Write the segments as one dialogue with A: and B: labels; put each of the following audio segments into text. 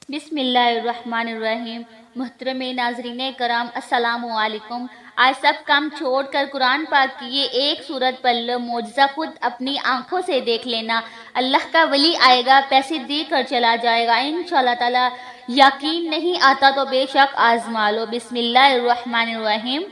A: بسم اللہ الرحمن الرحیم۔ محترم ناظرین کرام، السلام علیکم۔ آج سب کام چھوڑ کر قرآن پاک کی یہ ایک سورت پڑھ لو، معجزہ خود اپنی آنکھوں سے دیکھ لینا۔ اللہ کا ولی آئے گا، پیسے دے کر چلا جائے گا انشاءاللہ تعالی۔ یقین نہیں آتا تو بے شک آزما لو۔ بسم اللہ الرحمن الرحیم۔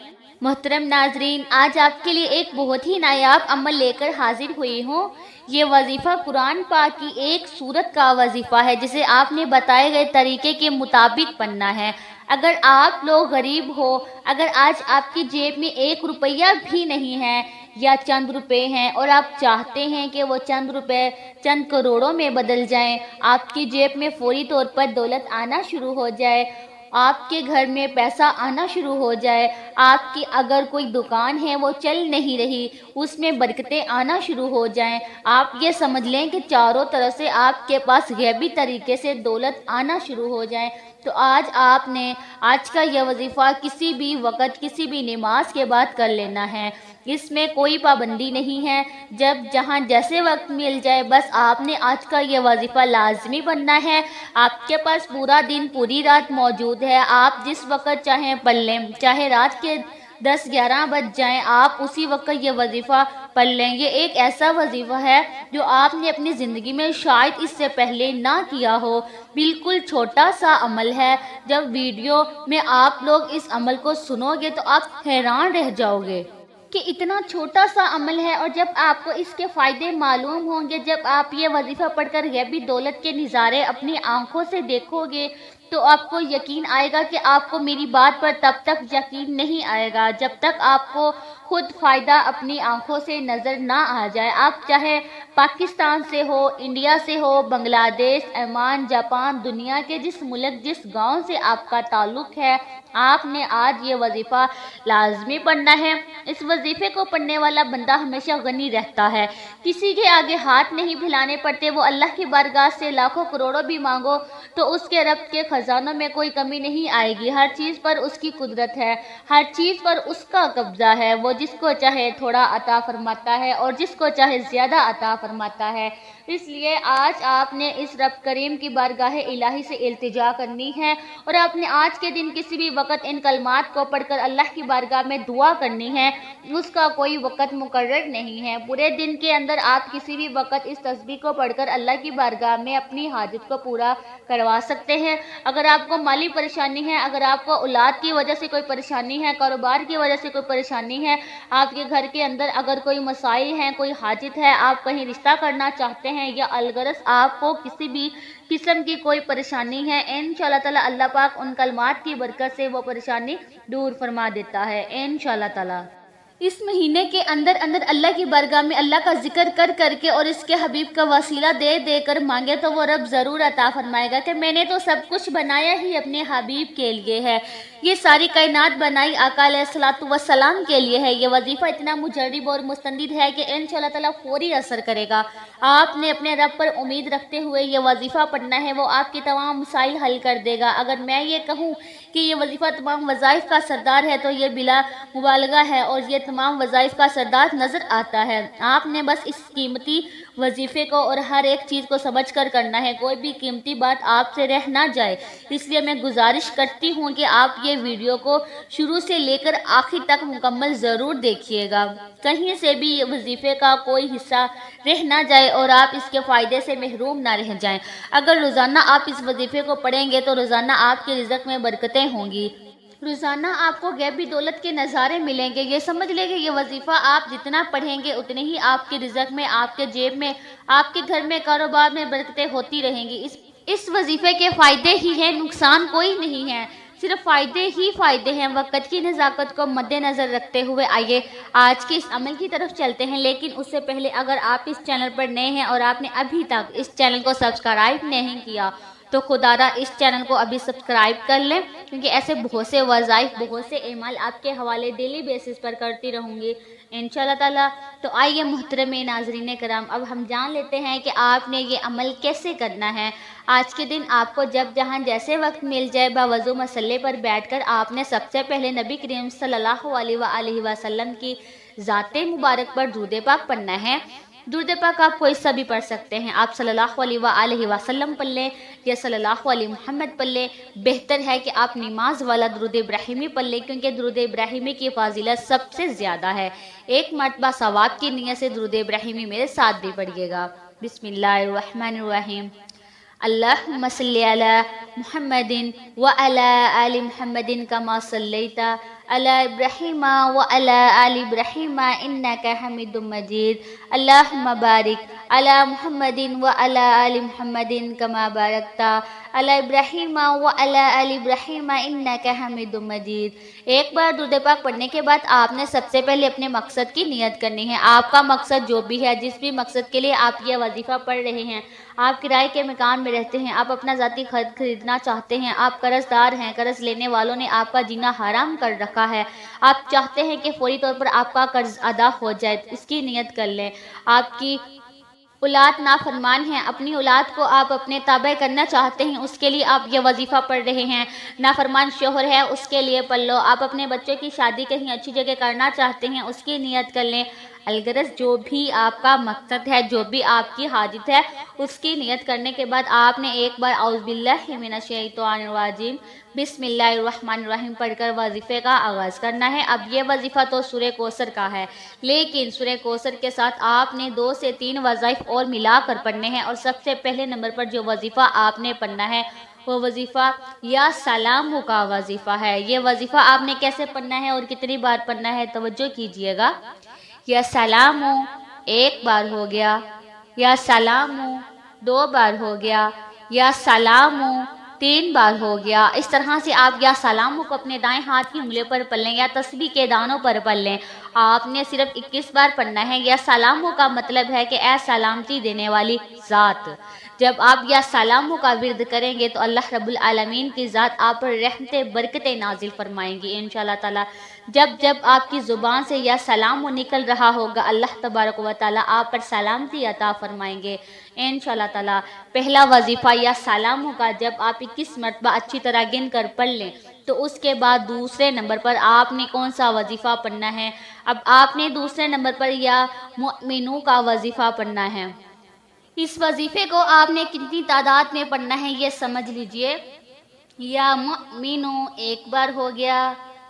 A: محترم ناظرین، آج آپ کے لیے ایک بہت ہی نایاب عمل لے کر حاضر ہوئی ہوں۔ یہ وظیفہ قرآن پاک کی ایک سورت کا وظیفہ ہے جسے آپ نے بتائے گئے طریقے کے مطابق پڑھنا ہے۔ اگر آپ لوگ غریب ہو، اگر آج آپ کی جیب میں 1 روپیہ بھی نہیں ہے یا چند روپے ہیں اور آپ چاہتے ہیں کہ وہ چند روپے چند کروڑوں میں بدل جائیں، آپ کی جیب میں فوری طور پر دولت آنا شروع ہو جائے، آپ کے گھر میں پیسہ آنا شروع ہو جائے، آپ کی اگر کوئی دکان ہے وہ چل نہیں رہی، اس میں برکتیں آنا شروع ہو جائیں، آپ یہ سمجھ لیں کہ چاروں طرف سے آپ کے پاس غیبی طریقے سے دولت آنا شروع ہو جائیں، تو آج آپ نے آج کا یہ وظیفہ کسی بھی وقت کسی بھی نماز کے بعد کر لینا ہے۔ اس میں کوئی پابندی نہیں ہے، جب جہاں جیسے وقت مل جائے، بس آپ نے آج کا یہ وظیفہ لازمی بننا ہے۔ آپ کے پاس پورا دن پوری رات موجود ہے، آپ جس وقت چاہیں پڑھ لیں، چاہے رات کے 10-11 بج جائیں، آپ اسی وقت یہ وظیفہ پڑھ لیں۔ یہ ایک ایسا وظیفہ ہے جو آپ نے اپنی زندگی میں شاید اس سے پہلے نہ کیا ہو۔ بالکل چھوٹا سا عمل ہے، جب ویڈیو میں آپ لوگ اس عمل کو سنو گے تو آپ حیران رہ جاؤ گے کہ اتنا چھوٹا سا عمل ہے، اور جب آپ کو اس کے فائدے معلوم ہوں گے، جب آپ یہ وظیفہ پڑھ کر غیبی دولت کے نظارے اپنی آنکھوں سے دیکھو گے تو آپ کو یقین آئے گا کہ آپ کو میری بات پر تب تک یقین نہیں آئے گا جب تک آپ کو خود فائدہ اپنی آنکھوں سے نظر نہ آ جائے۔ آپ چاہے پاکستان سے ہو، انڈیا سے ہو، بنگلہ دیش، عمان، جاپان، دنیا کے جس ملک جس گاؤں سے آپ کا تعلق ہے، آپ نے آج یہ وظیفہ لازمی پڑھنا ہے۔ اس وظیفے کو پڑھنے والا بندہ ہمیشہ غنی رہتا ہے، کسی کے آگے ہاتھ نہیں پھیلانے پڑتے۔ وہ اللہ کی بارگاہ سے لاکھوں کروڑوں بھی مانگو تو اس کے رب کے خزانوں میں کوئی کمی نہیں آئے گی۔ ہر چیز پر اس کی قدرت ہے، ہر چیز پر اس کا قبضہ ہے۔ وہ جس کو چاہے تھوڑا عطا فرماتا ہے اور جس کو چاہے زیادہ عطا فرماتا ہے۔ اس لیے آج آپ نے اس رب کریم کی بارگاہ الہی سے التجا کرنی ہے، اور آپ نے آج کے دن کسی بھی وقت ان کلمات کو پڑھ کر اللہ کی بارگاہ میں دعا کرنی ہے۔ اس کا کوئی وقت مقرر نہیں ہے، پورے دن کے اندر آپ کسی بھی وقت اس تسبیح کو پڑھ کر اللہ کی بارگاہ میں اپنی حاجت کو پورا کروا سکتے ہیں۔ اگر آپ کو مالی پریشانی ہے، اگر آپ کو اولاد کی وجہ سے کوئی پریشانی ہے، کاروبار کی وجہ سے کوئی پریشانی ہے، آپ کے گھر کے اندر اگر کوئی مسائل ہیں، کوئی حاجت ہے، آپ کہیں رشتہ کرنا چاہتے ہیں، یا الغرض آپ کو کسی بھی قسم کی کوئی پریشانی ہے، انشاءاللہ تعالی اللہ پاک ان کلمات کی برکت سے وہ پریشانی دور فرما دیتا ہے انشاءاللہ تعالی۔ اس مہینے کے اندر اللہ کی بارگاہ میں اللہ کا ذکر کر کر کے اور اس کے حبیب کا وسیلہ دے دے کر مانگے تو وہ رب ضرور عطا فرمائے گا کہ میں نے تو سب کچھ بنایا ہی اپنے حبیب کے لیے ہے، یہ ساری کائنات بنائی آقا علیہ الصلوۃ والسلام کے لیے ہے۔ یہ وظیفہ اتنا مجرب اور مستندد ہے کہ انشاءاللہ تعالی فوری اثر کرے گا۔ آپ نے اپنے رب پر امید رکھتے ہوئے یہ وظیفہ پڑھنا ہے، وہ آپ کی تمام مسائل حل کر دے گا۔ اگر میں یہ کہوں کہ یہ وظیفہ تمام وظائف کا سردار ہے تو یہ بلا مبالغہ ہے، اور یہ تمام وظائف کا سردار نظر آتا ہے۔ آپ نے بس اس قیمتی وظیفے کو اور ہر ایک چیز کو سمجھ کر کرنا ہے، کوئی بھی قیمتی بات آپ سے رہ نہ جائے۔ اس لیے میں گزارش کرتی ہوں کہ آپ یہ ویڈیو کو شروع سے لے کر آخر تک مکمل ضرور دیکھیے گا، کہیں سے بھی یہ وظیفے کا کوئی حصہ رہ نہ جائے اور آپ اس کے فائدے سے محروم نہ رہ جائیں۔ اگر روزانہ آپ اس وظیفے کو پڑھیں گے تو روزانہ آپ کے رزق میں برکتیں ہوں گی، روزانہ آپ کو غیبی دولت کے نظارے ملیں گے۔ یہ سمجھ لیں کہ یہ وظیفہ آپ جتنا پڑھیں گے اتنے ہی آپ کے رزق میں، آپ کے جیب میں، آپ کے گھر میں، کاروبار میں برکتیں ہوتی رہیں گی۔ اس وظیفے کے فائدے ہی ہیں، نقصان کوئی نہیں ہے، صرف فائدے ہی فائدے ہیں۔ وقت کی نزاکت کو مد نظر رکھتے ہوئے آئیے آج کے اس عمل کی طرف چلتے ہیں، لیکن اس سے پہلے اگر آپ اس چینل پر نئے ہیں اور آپ نے ابھی تک اس چینل کو سبسکرائب نہیں کیا تو خدا را اس چینل کو ابھی سبسکرائب کر لیں، کیونکہ ایسے بہت سے وظائف، بہت سے اعمال آپ کے حوالے ڈیلی بیسس پر کرتی رہوں گی انشاءاللہ تعالی۔ تو آئیے محترم ناظرین کرام، اب ہم جان لیتے ہیں کہ آپ نے یہ عمل کیسے کرنا ہے۔ آج کے دن آپ کو جب جہاں جیسے وقت مل جائے، باوضو مسلے پر بیٹھ کر آپ نے سب سے پہلے نبی کریم صلی اللہ علیہ وآلہ وسلم کی ذات مبارک پر درود پاک پڑھنا ہے۔ درود پاک آپ کوئی سا بھی پڑھ سکتے ہیں، آپ صلی اللہ علیہ وسلم پڑھ لیں یا صلی اللہ علیہ محمد پڑھ لیں۔ بہتر ہے کہ آپ نماز والا درود ابراہیمی پڑھ لیں، کیونکہ درود ابراہیمی کی فضیلت سب سے زیادہ ہے۔ ایک مرتبہ ثواب کی نیت سے درود ابراہیمی میرے ساتھ بھی پڑھیے گا۔ بسم اللہ الرحمن الرحیم۔ اللہم صلی علی محمد وعلی آل محمد کما صلیت علی ابراہیم وعلی آل ابراہیم انک حمید مجید۔ اللہم بارک علی محمد وعلی آل محمد کما بارکت علی ابراہیم وعلی آل ابراہیم انک حمید مجید۔ ایک بار درود پاک پڑھنے کے بعد آپ نے سب سے پہلے اپنے مقصد کی نیت کرنی ہے۔ آپ کا مقصد جو بھی ہے، جس بھی مقصد کے لیے آپ یہ وظیفہ پڑھ رہے ہیں، آپ کرائے کے مکان میں رہتے ہیں، آپ اپنا ذاتی خریدنا چاہتے ہیں، آپ قرض دار ہیں، قرض لینے والوں نے آپ کا جینا حرام کر رکھا ہے، آپ چاہتے ہیں کہ فوری طور پر آپ کا قرض ادا ہو جائے، اس کی نیت کر لیں۔ آپ کی اولاد نافرمان ہیں، اپنی اولاد کو آپ اپنے تابع کرنا چاہتے ہیں، اس کے لیے آپ یہ وظیفہ پڑھ رہے ہیں۔ نافرمان شوہر ہے، اس کے لیے پڑھ لو۔ آپ اپنے بچوں کی شادی کہیں اچھی جگہ کرنا چاہتے ہیں، اس کی نیت کر لیں۔ الغرض جو بھی آپ کا مقصد ہے، جو بھی آپ کی حاجت ہے، اس کی نیت کرنے کے بعد آپ نے ایک بار اعوذ باللہ من الشیطان الرجیم بسم اللہ الرحمن الرحیم پڑھ کر وظیفے کا آغاز کرنا ہے۔ اب یہ وظیفہ تو سورہ کوثر کا ہے، لیکن سورہ کوثر کے ساتھ آپ نے 2 سے 3 وظائف اور ملا کر پڑھنے ہیں، اور سب سے پہلے نمبر پر جو وظیفہ آپ نے پڑھنا ہے وہ وظیفہ یا سلام کا وظیفہ ہے۔ یہ وظیفہ آپ نے کیسے پڑھنا ہے اور کتنی بار پڑھنا ہے، توجہ کیجئے گا۔ یا سلام 1 بار ہو گیا، یا سلام 2 بار ہو گیا، یا سلام 3 بار ہو گیا۔ اس طرح سے آپ یا سلام کو اپنے دائیں ہاتھ کی انگلیوں پر پڑھ لیں یا تسبیح کے دانوں پر پڑھ لیں۔ آپ نے صرف 21 بار پڑھنا ہے۔ یا سلام کا مطلب ہے کہ اے سلامتی دینے والی ذات۔ جب آپ یا سلام کا ورد کریں گے تو اللہ رب العالمین کی ذات آپ پر رحمتیں برکتیں نازل فرمائیں گی انشاءاللہ تعالی۔ جب آپ کی زبان سے یا سلام نکل رہا ہوگا، اللہ تبارک و تعالی آپ پر سلامتی عطا فرمائیں گے انشاءاللہ تعالی۔ پہلا وظیفہ یا سلام کا جب آپ 21 مرتبہ اچھی طرح گن کر پڑھ لیں تو اس کے بعد دوسرے نمبر پر آپ نے کون سا وظیفہ پڑھنا ہے؟ اب آپ نے دوسرے نمبر پر یا مؤمنوں کا وظیفہ پڑھنا ہے۔ اس وظیفے کو آپ نے کتنی تعداد میں پڑھنا ہے یہ سمجھ لیجئے۔ یا مؤمنوں 1 بار ہو گیا،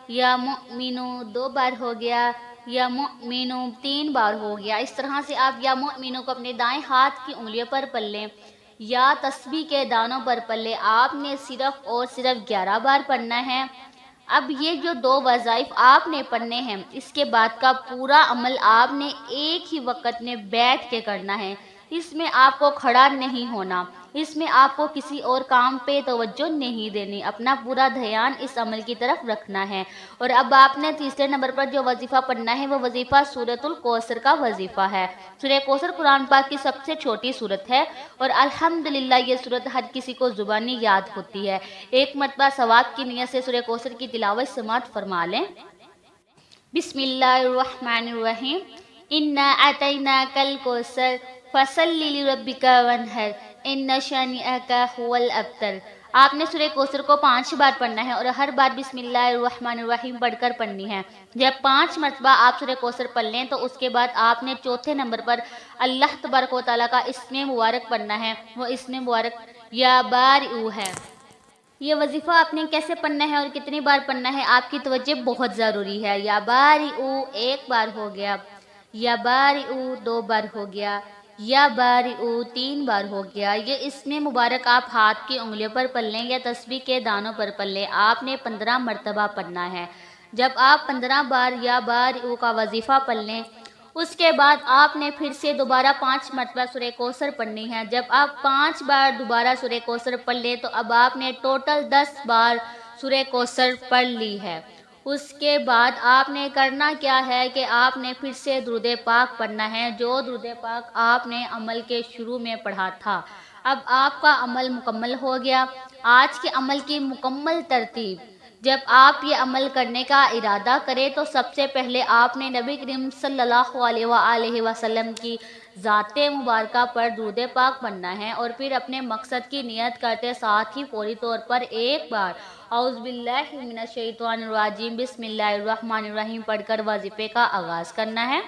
A: یا مؤمنوں 2 بار ہو گیا، یا مؤمنوں 3 بار ہو گیا۔ اس طرح سے آپ یا مؤمنوں کو اپنے دائیں ہاتھ کی انگلیوں پر پڑھ لیں یا تسبیح کے دانوں پر پڑھ لیں۔ آپ نے صرف اور صرف 11 بار پڑھنا ہے۔ اب یہ جو 2 وظائف آپ نے پڑھنے ہیں، اس کے بعد کا پورا عمل آپ نے ایک ہی وقت میں بیٹھ کے کرنا ہے۔ اس میں آپ کو کھڑا نہیں ہونا، اس میں آپ کو کسی اور کام پہ توجہ نہیں دینی، اپنا پورا دھیان اس عمل کی طرف رکھنا ہے۔ اور اب آپ نے تیسرے نمبر پر جو وظیفہ پڑھنا ہے وہ وظیفہ سورۃ الکوثر کا وظیفہ ہے۔ سورہ کوثر قرآن پاک کی سب سے چھوٹی سورت ہے اور الحمدللہ یہ سورت ہر کسی کو زبانی یاد ہوتی ہے۔ ایک مرتبہ ثواب کی نیت سے سورہ کوثر کی تلاوت سماعت فرما لیں۔ بسم اللہ الرحمن الرحیم۔ انا اعطیناک الکوثر فصل لربک وانحر ان شانئک هو الابتر۔ آپ نے سورہ کوثر کو 5 بار پڑھنا ہے اور ہر بار بسم اللہ الرحمن الرحیم پڑھ کر پڑھنی ہے۔ جب 5 مرتبہ آپ سورہ کوثر پڑھ لیں تو اس کے بعد آپ نے چوتھے نمبر پر اللہ تبارک و تعالیٰ کا اسم مبارک پڑھنا ہے۔ وہ اسم مبارک یا بارئ ہے۔ یہ وظیفہ آپ نے کیسے پڑھنا ہے اور کتنی بار پڑھنا ہے، آپ کی توجہ بہت ضروری ہے۔ یا بارئ 1 بار ہو گیا، یا بارئ 2 بار ہو گیا، یا بارئ 3 بار ہو گیا۔ یہ اسم مبارک آپ ہاتھ کی انگلیوں پر پڑھ لیں یا تسبیح کے دانوں پر پڑھ لیں۔ آپ نے 15 مرتبہ پڑھنا ہے۔ جب آپ 15 بار یا بارئ کا وظیفہ پڑھ لیں اس کے بعد آپ نے پھر سے دوبارہ 5 مرتبہ سورہ کوثر پڑھنی ہے۔ جب آپ 5 بار دوبارہ سورہ کوثر پڑھ لیں تو اب آپ نے ٹوٹل 10 بار سورہ کوثر پڑھ لی ہے۔ اس کے بعد آپ نے کرنا کیا ہے کہ آپ نے پھر سے درود پاک پڑھنا ہے، جو درود پاک آپ نے عمل کے شروع میں پڑھا تھا۔ اب آپ کا عمل مکمل ہو گیا۔ آج کے عمل کی مکمل ترتیب: جب آپ یہ عمل کرنے کا ارادہ کریں تو سب سے پہلے آپ نے نبی کریم صلی اللہ علیہ وسلم کی ذات مبارکہ پر درود پاک پڑھنا ہے اور پھر اپنے مقصد کی نیت کرتے ساتھ ہی فوری طور پر ایک بار اعوذ باللہ من الشیطان الرجیم بسم اللہ الرحمن الرحیم پڑھ کر وظیفے کا آغاز کرنا ہے۔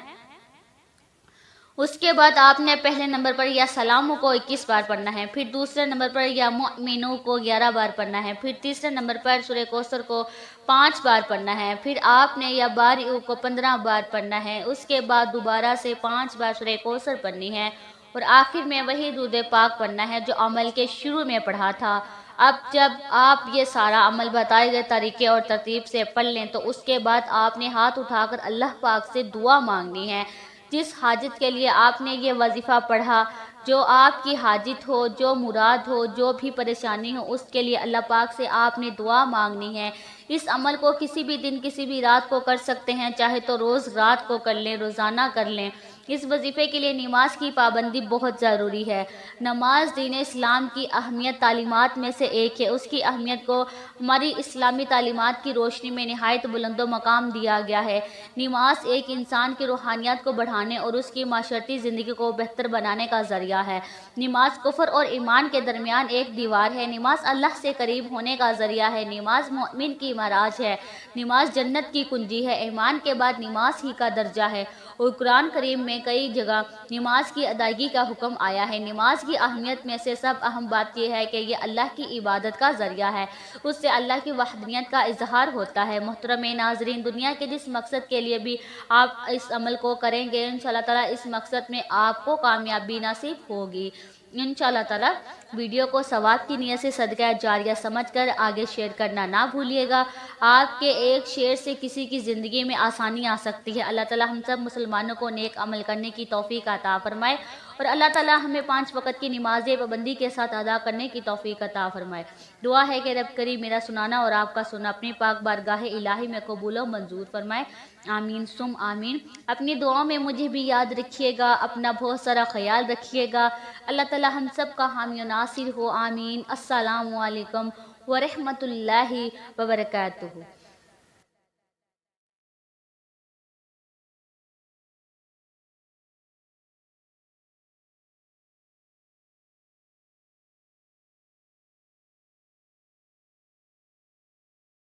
A: اس کے بعد آپ نے پہلے نمبر پر یا سلاموں کو 21 بار پڑھنا ہے، پھر دوسرے نمبر پر یا مؤمنوں کو 11 بار پڑھنا ہے، پھر تیسرے نمبر پر سورہ کوثر کو 5 بار پڑھنا ہے، پھر آپ نے یا بارئ کو 15 بار پڑھنا ہے، اس کے بعد دوبارہ سے 5 بار سورہ کوثر پڑھنی ہے، اور آخر میں وہی درود پاک پڑھنا ہے جو عمل کے شروع میں پڑھا تھا۔ اب جب آپ یہ سارا عمل بتائے گئے طریقے اور ترتیب سے پڑھ لیں تو اس کے بعد آپ نے ہاتھ اٹھا کر اللہ پاک سے دعا مانگنی ہے۔ جس حاجت کے لیے آپ نے یہ وظیفہ پڑھا، جو آپ کی حاجت ہو، جو مراد ہو، جو بھی پریشانی ہو، اس کے لیے اللہ پاک سے آپ نے دعا مانگنی ہے۔ اس عمل کو کسی بھی دن کسی بھی رات کو کر سکتے ہیں، چاہے تو روز رات کو کر لیں، روزانہ کر لیں۔ اس وظیفے کے لیے نماز کی پابندی بہت ضروری ہے۔ نماز دین اسلام کی اہمیت تعلیمات میں سے ایک ہے۔ اس کی اہمیت کو ہماری اسلامی تعلیمات کی روشنی میں نہایت بلند و مقام دیا گیا ہے۔ نماز ایک انسان کی روحانیت کو بڑھانے اور اس کی معاشرتی زندگی کو بہتر بنانے کا ذریعہ ہے۔ نماز کفر اور ایمان کے درمیان ایک دیوار ہے۔ نماز اللہ سے قریب ہونے کا ذریعہ ہے۔ نماز مومن کی معراج ہے۔ نماز جنت کی کنجی ہے۔ ایمان کے بعد نماز ہی کا درجہ ہے، اور قرآن کریم میں کئی جگہ نماز کی ادائیگی کا حکم آیا ہے۔ نماز کی اہمیت میں سے سب اہم بات یہ ہے کہ یہ اللہ کی عبادت کا ذریعہ ہے، اس سے اللہ کی وحدانیت کا اظہار ہوتا ہے۔ محترم ناظرین، دنیا کے جس مقصد کے لیے بھی آپ اس عمل کو کریں گے، انشاءاللہ تعالیٰ اس مقصد میں آپ کو کامیابی نصیب ہوگی۔ انشاءاللہ تعالیٰ ویڈیو کو ثواب کی نیت سے صدقہ جاریہ سمجھ کر آگے شیئر کرنا نہ بھولیے گا۔ آپ کے ایک شیئر سے کسی کی زندگی میں آسانی آ سکتی ہے۔ اللہ تعالیٰ ہم سب مسلمانوں کو نیک عمل کرنے کی توفیق عطا فرمائے، اور اللہ تعالیٰ ہمیں 5 وقت کی نمازیں پابندی کے ساتھ ادا کرنے کی توفیق عطا فرمائے۔ دعا ہے کہ رب کریم میرا سنانا اور آپ کا سننا اپنی پاک بارگاہ الہی میں قبول و منظور فرمائے۔ آمین ثم آمین۔ اپنی دعاؤں میں مجھے بھی یاد رکھیے گا، اپنا بہت سارا خیال رکھیے گا۔ اللہ تعالیٰ ہم سب کا حامی و ناصر ہو، آمین۔ السلام علیکم ورحمۃ اللہ وبرکاتہ۔